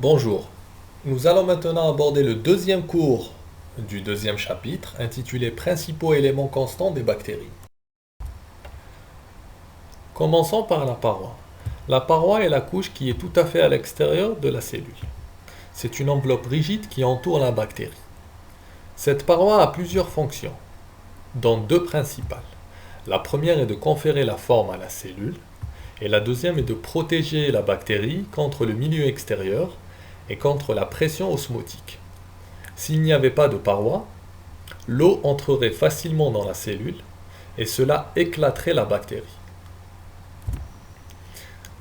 Bonjour, nous allons maintenant aborder le deuxième cours du deuxième chapitre intitulé Principaux éléments constants des bactéries. Commençons par la paroi. La paroi est la couche qui est tout à fait à l'extérieur de la cellule. C'est une enveloppe rigide qui entoure la bactérie. Cette paroi a plusieurs fonctions, dont deux principales. La première est de conférer la forme à la cellule, et la deuxième est de protéger la bactérie contre le milieu extérieur et contre la pression osmotique. S'il n'y avait pas de paroi, l'eau entrerait facilement dans la cellule et cela éclaterait la bactérie.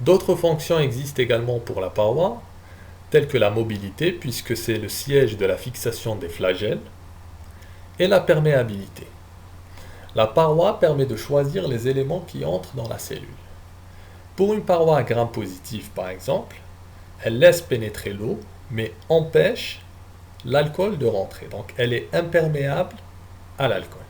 D'autres fonctions existent également pour la paroi, telles que la mobilité, puisque c'est le siège de la fixation des flagelles, et la perméabilité. La paroi permet de choisir les éléments qui entrent dans la cellule. Pour une paroi à gram positif, par exemple, elle laisse pénétrer l'eau, mais empêche l'alcool de rentrer. Donc elle est imperméable à l'alcool.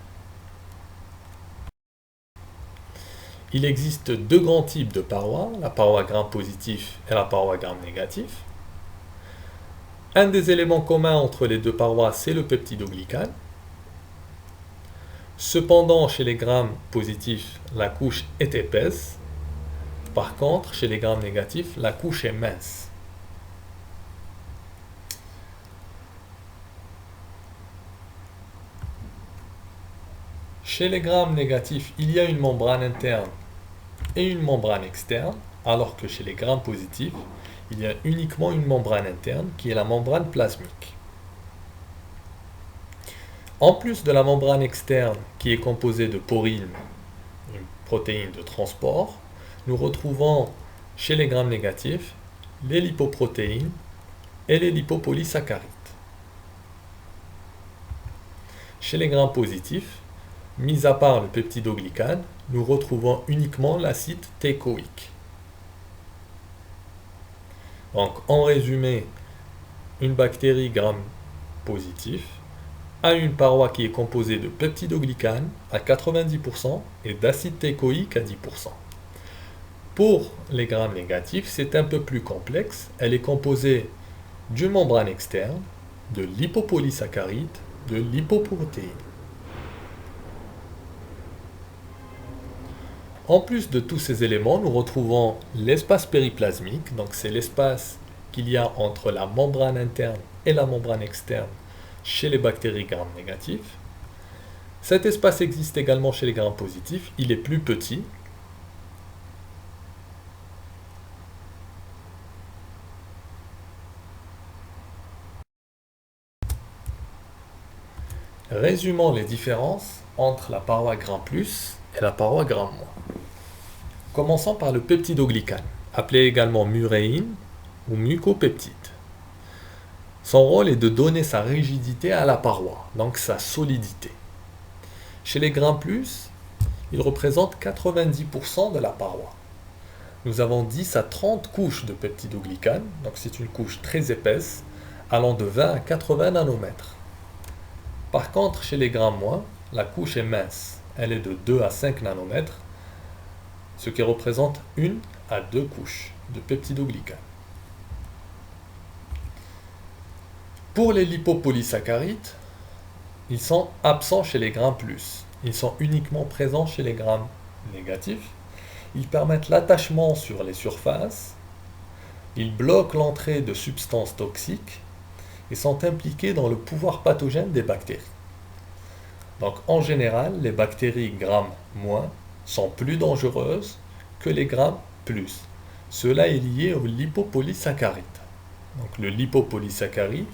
Il existe deux grands types de parois, la paroi gram positif et la paroi gram négatif. Un des éléments communs entre les deux parois, c'est le peptidoglycane. Cependant, chez les grammes positifs, la couche est épaisse. Par contre, chez les grammes négatifs, la couche est mince. Chez les grammes négatifs, il y a une membrane interne et une membrane externe, alors que chez les grammes positifs, il y a uniquement une membrane interne qui est la membrane plasmique. En plus de la membrane externe qui est composée de porine, une protéine de transport, nous retrouvons chez les grammes négatifs les lipoprotéines et les lipopolysaccharides. Chez les grammes positifs, mis à part le peptidoglycane, nous retrouvons uniquement l'acide teichoïque. Donc, en résumé, une bactérie gram positif a une paroi qui est composée de peptidoglycane à 90% et d'acide teichoïque à 10%. Pour les grammes négatifs, c'est un peu plus complexe. Elle est composée d'une membrane externe, de lipopolysaccharides, de lipoprotéines. En plus de tous ces éléments, nous retrouvons l'espace périplasmique, donc c'est l'espace qu'il y a entre la membrane interne et la membrane externe chez les bactéries gram négatifs. Cet espace existe également chez les gram positifs, il est plus petit. Résumons les différences entre la paroi gram plus et la paroi gram moins. Commençons par le peptidoglycane, appelé également muréine ou mucopeptide. Son rôle est de donner sa rigidité à la paroi, donc sa solidité. Chez les grains plus, il représente 90% de la paroi. Nous avons 10 à 30 couches de peptidoglycane, donc c'est une couche très épaisse, allant de 20 à 80 nanomètres. Par contre, chez les grains moins, la couche est mince, elle est de 2 à 5 nanomètres, ce qui représente 1 à 2 couches de peptidoglycane. Pour les lipopolysaccharides, ils sont absents chez les grains plus. Ils sont uniquement présents chez les grains négatifs. Ils permettent l'attachement sur les surfaces. Ils bloquent l'entrée de substances toxiques et sont impliqués dans le pouvoir pathogène des bactéries. Donc en général, les bactéries gram moins sont plus dangereuses que les gram plus. Cela est lié au lipopolysaccharide. Donc le lipopolysaccharide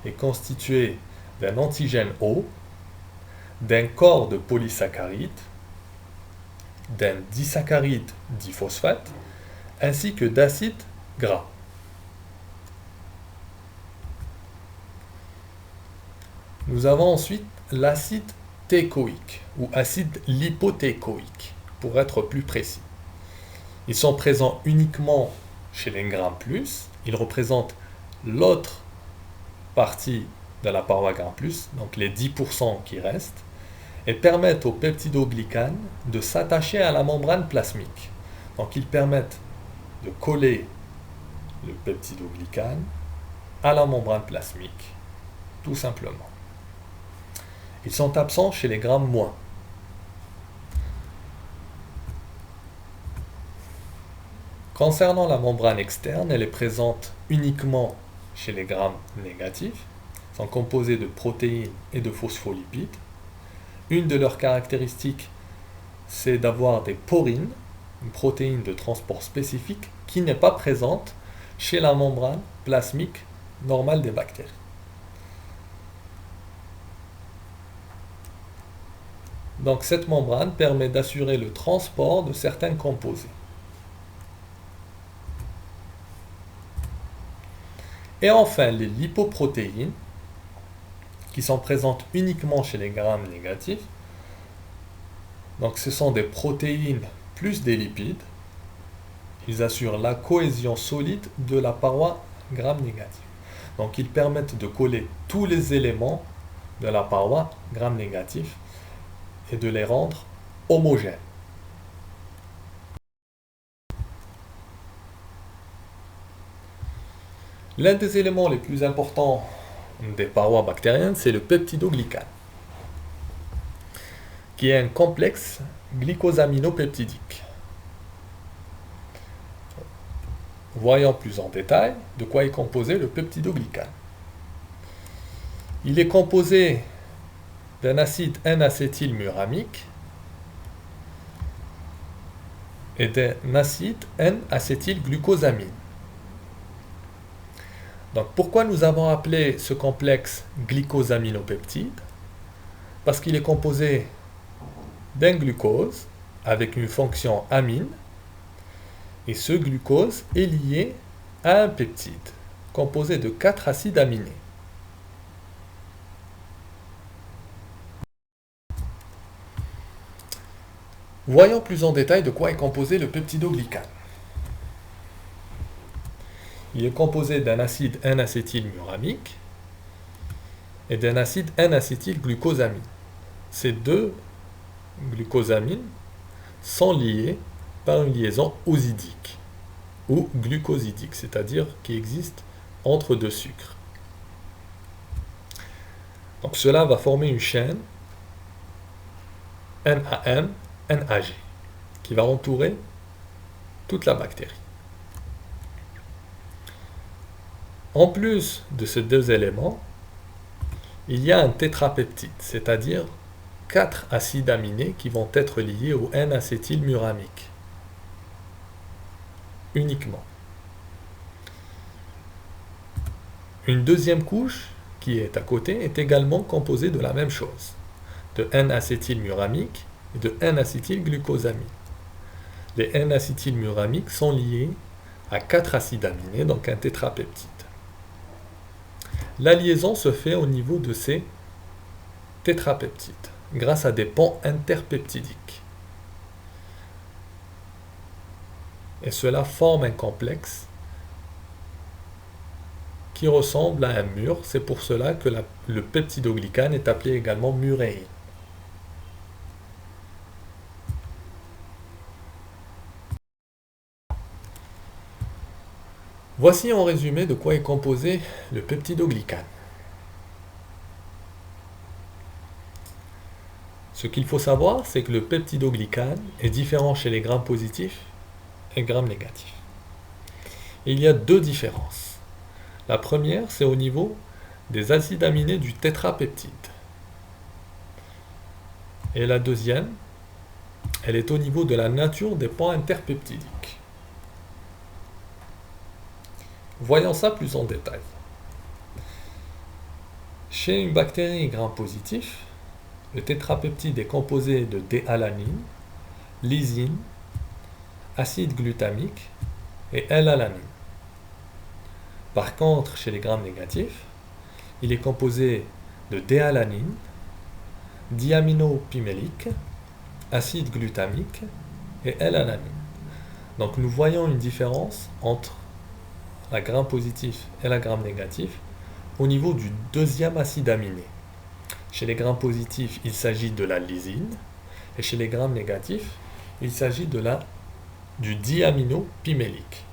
est constitué d'un antigène O, d'un corps de polysaccharide, d'un disaccharide diphosphate, ainsi que d'acides gras. Nous avons ensuite l'acide teichoïque ou acide lipoteichoïque, pour être plus précis. Ils sont présents uniquement chez les gram plus, ils représentent l'autre partie de la paroi gram plus, donc les 10% qui restent, et permettent au peptidoglycane de s'attacher à la membrane plasmique. Donc ils permettent de coller le peptidoglycane à la membrane plasmique, tout simplement. Ils sont absents chez les grammes moins. Concernant la membrane externe, elle est présente uniquement chez les grammes négatifs, sont composés de protéines et de phospholipides. Une de leurs caractéristiques, c'est d'avoir des porines, une protéine de transport spécifique qui n'est pas présente chez la membrane plasmique normale des bactéries. Donc cette membrane permet d'assurer le transport de certains composés. Et enfin, les lipoprotéines, qui sont présentes uniquement chez les grammes négatifs. Donc ce sont des protéines plus des lipides. Ils assurent la cohésion solide de la paroi gram négative. Donc ils permettent de coller tous les éléments de la paroi gram négatif et de les rendre homogènes. L'un des éléments les plus importants des parois bactériennes, c'est le peptidoglycane, qui est un complexe glycosaminopeptidique. Voyons plus en détail de quoi est composé le peptidoglycane. Il est composé d'un acide N-acétylmuramique et d'un acide N-acétylglucosamine. Donc pourquoi nous avons appelé ce complexe glycosaminopeptide? Parce qu'il est composé d'un glucose avec une fonction amine, et ce glucose est lié à un peptide composé de 4 acides aminés. Voyons plus en détail de quoi est composé le peptidoglycane. Il est composé d'un acide N-acétylmuramique et d'un acide N-acétylglucosamine. Ces deux glucosamines sont liées par une liaison osidique ou glucosidique, c'est-à-dire qui existe entre deux sucres. Donc cela va former une chaîne NAM-NAG qui va entourer toute la bactérie. En plus de ces deux éléments, il y a un tétrapeptide, c'est-à-dire 4 acides aminés qui vont être liés au N-acétylmuramique. Uniquement. Une deuxième couche qui est à côté est également composée de la même chose, de N-acétylmuramique et de N-acétylglucosamine. Les N-acétylmuramiques sont liés à 4 acides aminés, donc un tétrapeptide. La liaison se fait au niveau de ces tétrapeptides, grâce à des ponts interpeptidiques. Et cela forme un complexe qui ressemble à un mur. C'est pour cela que le peptidoglycane est appelé également muréine. Voici en résumé de quoi est composé le peptidoglycane. Ce qu'il faut savoir, c'est que le peptidoglycane est différent chez les grammes positifs et grammes négatifs. Et il y a deux différences. La première, c'est au niveau des acides aminés du tétrapeptide. Et la deuxième, elle est au niveau de la nature des ponts interpeptidiques. Voyons ça plus en détail. Chez une bactérie gram-positif, le tétrapeptide est composé de D-alanine, lysine, acide glutamique et L-alanine. Par contre, chez les grammes négatifs, il est composé de D-alanine, diaminopimélique, acide glutamique et L-alanine. Donc nous voyons une différence entre la gramme positif et la gramme négatif au niveau du deuxième acide aminé. Chez les grammes positifs, il s'agit de la lysine, et chez les grammes négatifs, il s'agit du diaminopimélique.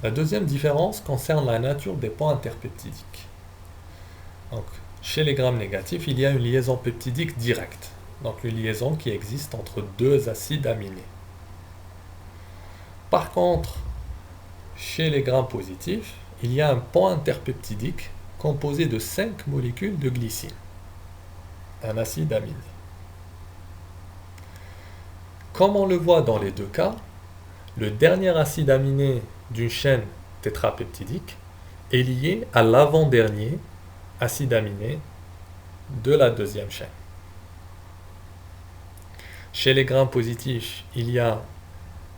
La deuxième différence concerne la nature des ponts interpeptidiques. Donc, chez les grammes négatifs, il y a une liaison peptidique directe, donc une liaison qui existe entre deux acides aminés. Par contre, chez les grammes positifs, il y a un pont interpeptidique composé de 5 molécules de glycine, un acide aminé. Comme on le voit dans les deux cas, le dernier acide aminé d'une chaîne tétrapeptidique est lié à l'avant-dernier acide aminé de la deuxième chaîne. Chez les grammes positifs, il y a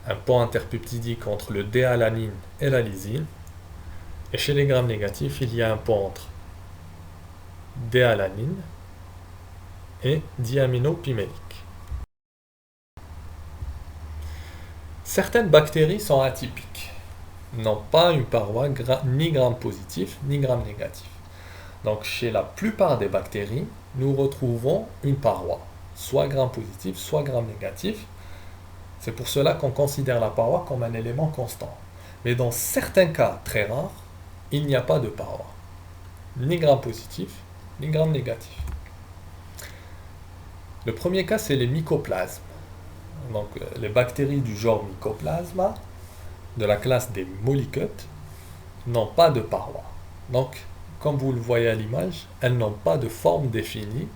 un pont interpeptidique entre le déalanine et la lysine. Et chez les grammes négatifs, il y a un pont entre déalanine et diaminopimélique. Certaines bactéries sont atypiques, n'ont pas une paroi ni gram positif ni gram négatif. Donc chez la plupart des bactéries, nous retrouvons une paroi, soit gram positif, soit gram négatif. C'est pour cela qu'on considère la paroi comme un élément constant. Mais dans certains cas très rares, il n'y a pas de paroi, ni gram positif, ni gram négatif. Le premier cas, c'est les mycoplasmes. Donc, les bactéries du genre Mycoplasma, de la classe des mollicotes, n'ont pas de paroi. Donc, comme vous le voyez à l'image, elles n'ont pas de forme définie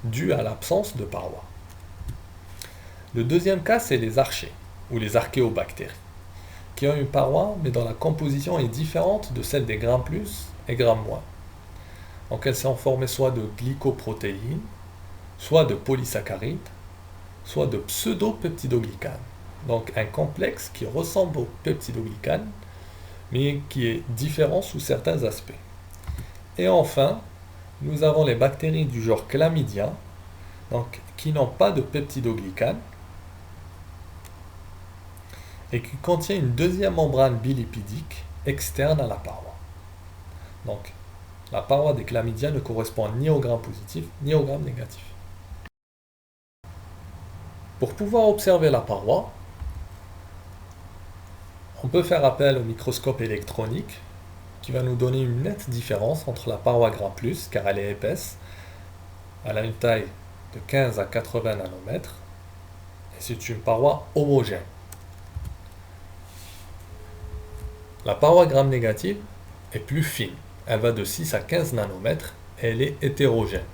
due à l'absence de paroi. Le deuxième cas, c'est les archées, ou les archéobactéries, qui ont une paroi, mais dont la composition est différente de celle des grammes plus et grammes moins. Donc elles sont formées soit de glycoprotéines, soit de polysaccharides, soit de pseudo-peptidoglycanes. Donc un complexe qui ressemble au peptidoglycane, mais qui est différent sous certains aspects. Et enfin, nous avons les bactéries du genre Chlamydia, donc, qui n'ont pas de peptidoglycane, et qui contient une deuxième membrane bilipidique externe à la paroi. Donc, la paroi des chlamydia ne correspond ni au gram positif ni au gram négatif. Pour pouvoir observer la paroi, on peut faire appel au microscope électronique qui va nous donner une nette différence entre la paroi gram+, car elle est épaisse, elle a une taille de 15 à 80 nanomètres, et c'est une paroi homogène. La paroi gram négative est plus fine, elle va de 6 à 15 nanomètres et elle est hétérogène.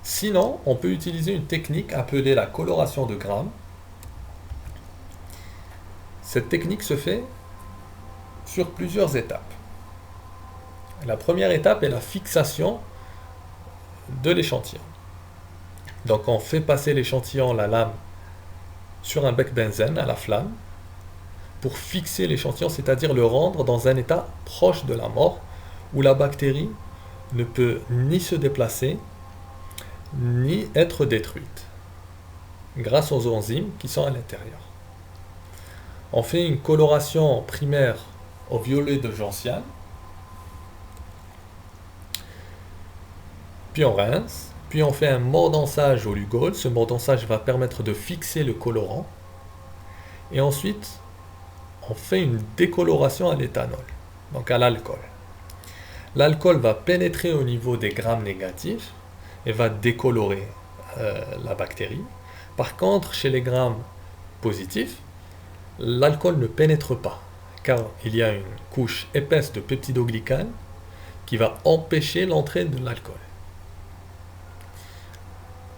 Sinon, on peut utiliser une technique appelée la coloration de Gram. Cette technique se fait sur plusieurs étapes. La première étape est la fixation de l'échantillon. Donc on fait passer l'échantillon, la lame, sur un bec benzène à la flamme pour fixer l'échantillon, c'est-à-dire le rendre dans un état proche de la mort où la bactérie ne peut ni se déplacer ni être détruite grâce aux enzymes qui sont à l'intérieur. On fait une coloration primaire au violet de gentiane, puis on rince, puis on fait un mordançage au Lugol. Ce mordançage va permettre de fixer le colorant, et ensuite on fait une décoloration à l'éthanol, donc à l'alcool. L'alcool va pénétrer au niveau des grammes négatifs et va décolorer la bactérie. Par contre, chez les grammes positifs, l'alcool ne pénètre pas, car il y a une couche épaisse de peptidoglycane qui va empêcher l'entrée de l'alcool.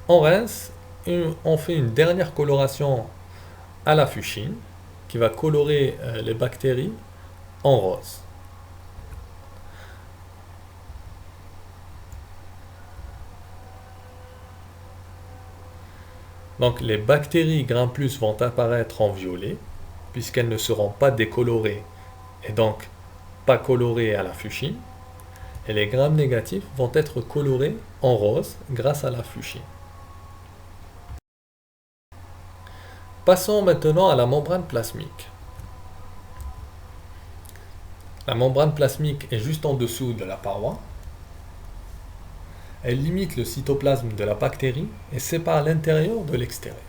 On rince, et on fait une dernière coloration à la fuchsine qui va colorer les bactéries en rose. Donc les bactéries Gram+ vont apparaître en violet, puisqu'elles ne seront pas décolorées et donc pas colorées à la fuchsine. Et les grammes négatifs vont être colorés en rose grâce à la fuchsine. Passons maintenant à la membrane plasmique. La membrane plasmique est juste en dessous de la paroi. Elle limite le cytoplasme de la bactérie et sépare l'intérieur de l'extérieur.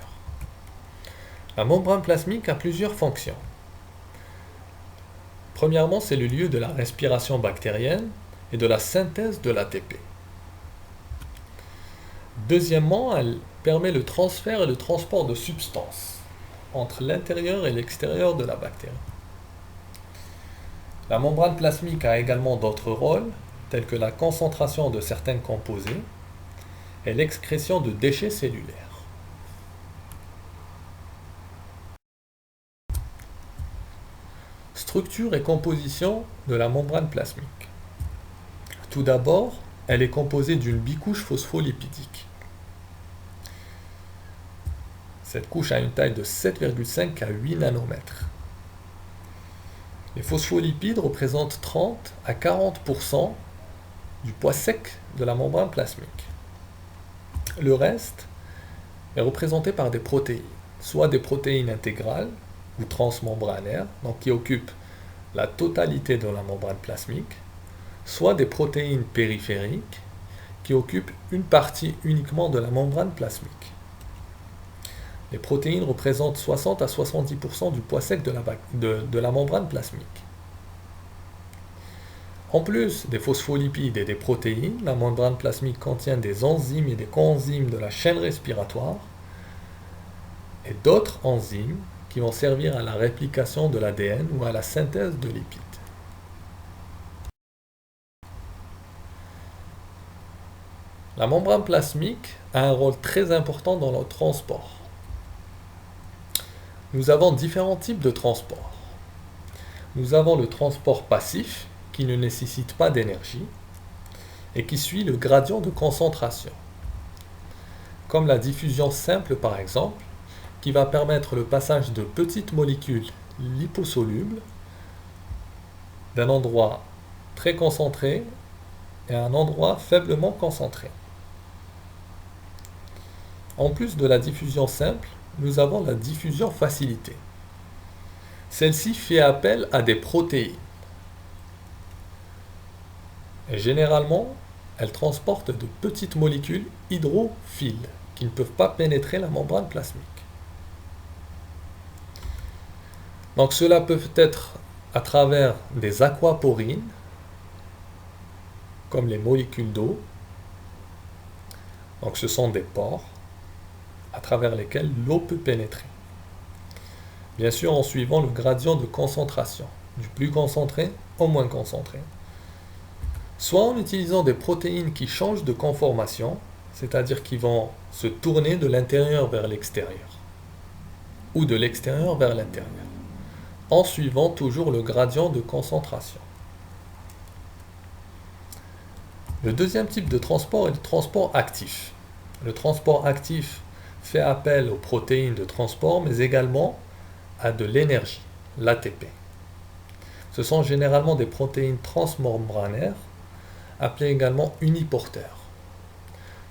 La membrane plasmique a plusieurs fonctions. Premièrement, c'est le lieu de la respiration bactérienne et de la synthèse de l'ATP. Deuxièmement, elle permet le transfert et le transport de substances entre l'intérieur et l'extérieur de la bactérie. La membrane plasmique a également d'autres rôles, tels que la concentration de certains composés et l'excrétion de déchets cellulaires. Structure et composition de la membrane plasmique. Tout d'abord, elle est composée d'une bicouche phospholipidique. Cette couche a une taille de 7,5 à 8 nanomètres. Les phospholipides représentent 30 à 40% du poids sec de la membrane plasmique. Le reste est représenté par des protéines, soit des protéines intégrales ou transmembranaires, donc qui occupent la totalité de la membrane plasmique, soit des protéines périphériques qui occupent une partie uniquement de la membrane plasmique. Les protéines représentent 60 à 70% du poids sec de la membrane plasmique. En plus des phospholipides et des protéines, la membrane plasmique contient des enzymes et des coenzymes de la chaîne respiratoire et d'autres enzymes qui vont servir à la réplication de l'ADN ou à la synthèse de lipides. La membrane plasmique a un rôle très important dans le transport. Nous avons différents types de transport. Nous avons le transport passif, qui ne nécessite pas d'énergie, et qui suit le gradient de concentration. Comme la diffusion simple par exemple, qui va permettre le passage de petites molécules liposolubles d'un endroit très concentré et à un endroit faiblement concentré. En plus de la diffusion simple, nous avons la diffusion facilitée. Celle-ci fait appel à des protéines. Et généralement, elles transportent de petites molécules hydrophiles qui ne peuvent pas pénétrer la membrane plasmique. Donc cela peut être à travers des aquaporines, comme les molécules d'eau. Donc ce sont des pores à travers lesquels l'eau peut pénétrer. Bien sûr en suivant le gradient de concentration, du plus concentré au moins concentré. Soit en utilisant des protéines qui changent de conformation, c'est-à-dire qui vont se tourner de l'intérieur vers l'extérieur, ou de l'extérieur vers l'intérieur, en suivant toujours le gradient de concentration. Le deuxième type de transport est le transport actif. Le transport actif fait appel aux protéines de transport, mais également à de l'énergie, l'ATP. Ce sont généralement des protéines transmembranaires, appelées également uniporteurs.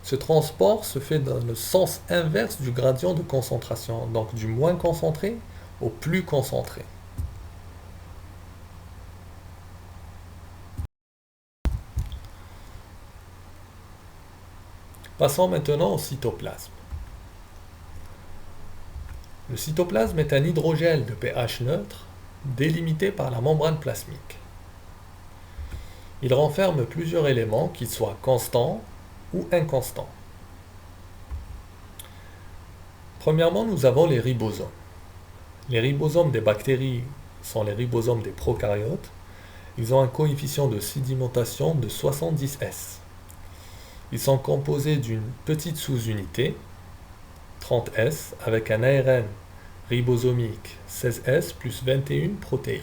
Ce transport se fait dans le sens inverse du gradient de concentration, donc du moins concentré au plus concentré. Passons maintenant au cytoplasme. Le cytoplasme est un hydrogel de pH neutre délimité par la membrane plasmique. Il renferme plusieurs éléments, qu'ils soient constants ou inconstants. Premièrement, nous avons les ribosomes. Les ribosomes des bactéries sont les ribosomes des prokaryotes. Ils ont un coefficient de sédimentation de 70S. Ils sont composés d'une petite sous-unité, 30S, avec un ARN ribosomique 16S plus 21 protéines.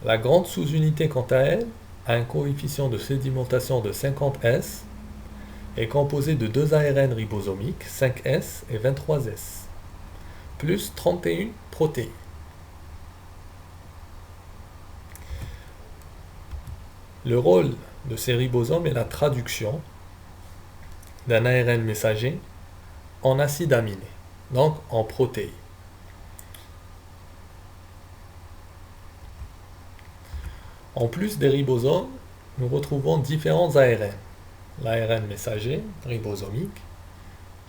La grande sous-unité, quant à elle, a un coefficient de sédimentation de 50S, est composée de deux ARN ribosomiques, 5S et 23S, plus 31 protéines. Le rôle de ces ribosomes est la traduction d'un ARN messager en acide aminé, donc en protéines. En plus des ribosomes, nous retrouvons différents ARN, l'ARN messager, ribosomique,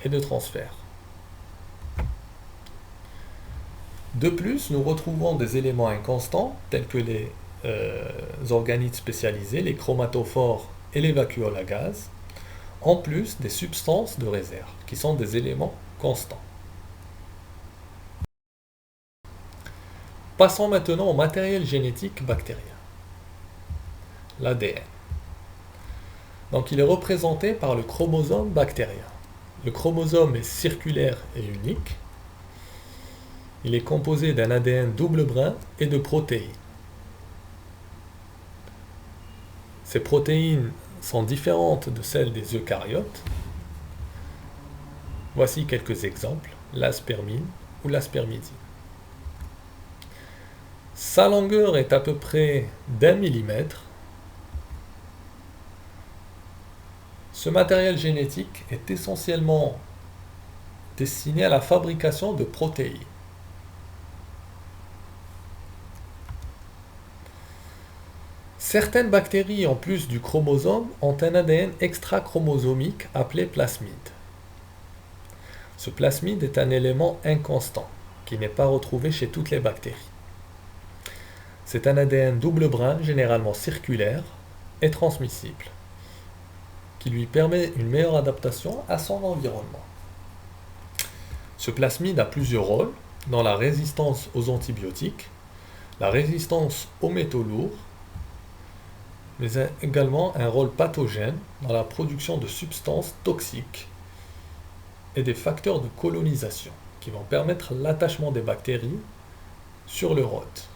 et de transfert. De plus, nous retrouvons des éléments inconstants tels que les organites spécialisés, les chromatophores et les vacuoles à gaz, en plus des substances de réserve, qui sont des éléments constants. Passons maintenant au matériel génétique bactérien, l'ADN. Donc il est représenté par le chromosome bactérien. Le chromosome est circulaire et unique. Il est composé d'un ADN double brin et de protéines. Ces protéines sont différentes de celles des eucaryotes. Voici quelques exemples, la spermine ou la spermidine. Sa longueur est à peu près d'1 millimètre. Ce matériel génétique est essentiellement destiné à la fabrication de protéines. Certaines bactéries, en plus du chromosome, ont un ADN extrachromosomique appelé plasmide. Ce plasmide est un élément inconstant qui n'est pas retrouvé chez toutes les bactéries. C'est un ADN double brin, généralement circulaire et transmissible, qui lui permet une meilleure adaptation à son environnement. Ce plasmide a plusieurs rôles dans la résistance aux antibiotiques, la résistance aux métaux lourds, mais a également un rôle pathogène dans la production de substances toxiques et des facteurs de colonisation qui vont permettre l'attachement des bactéries sur leur hôte.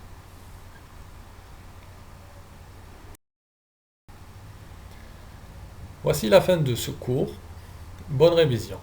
Voici la fin de ce cours. Bonne révision.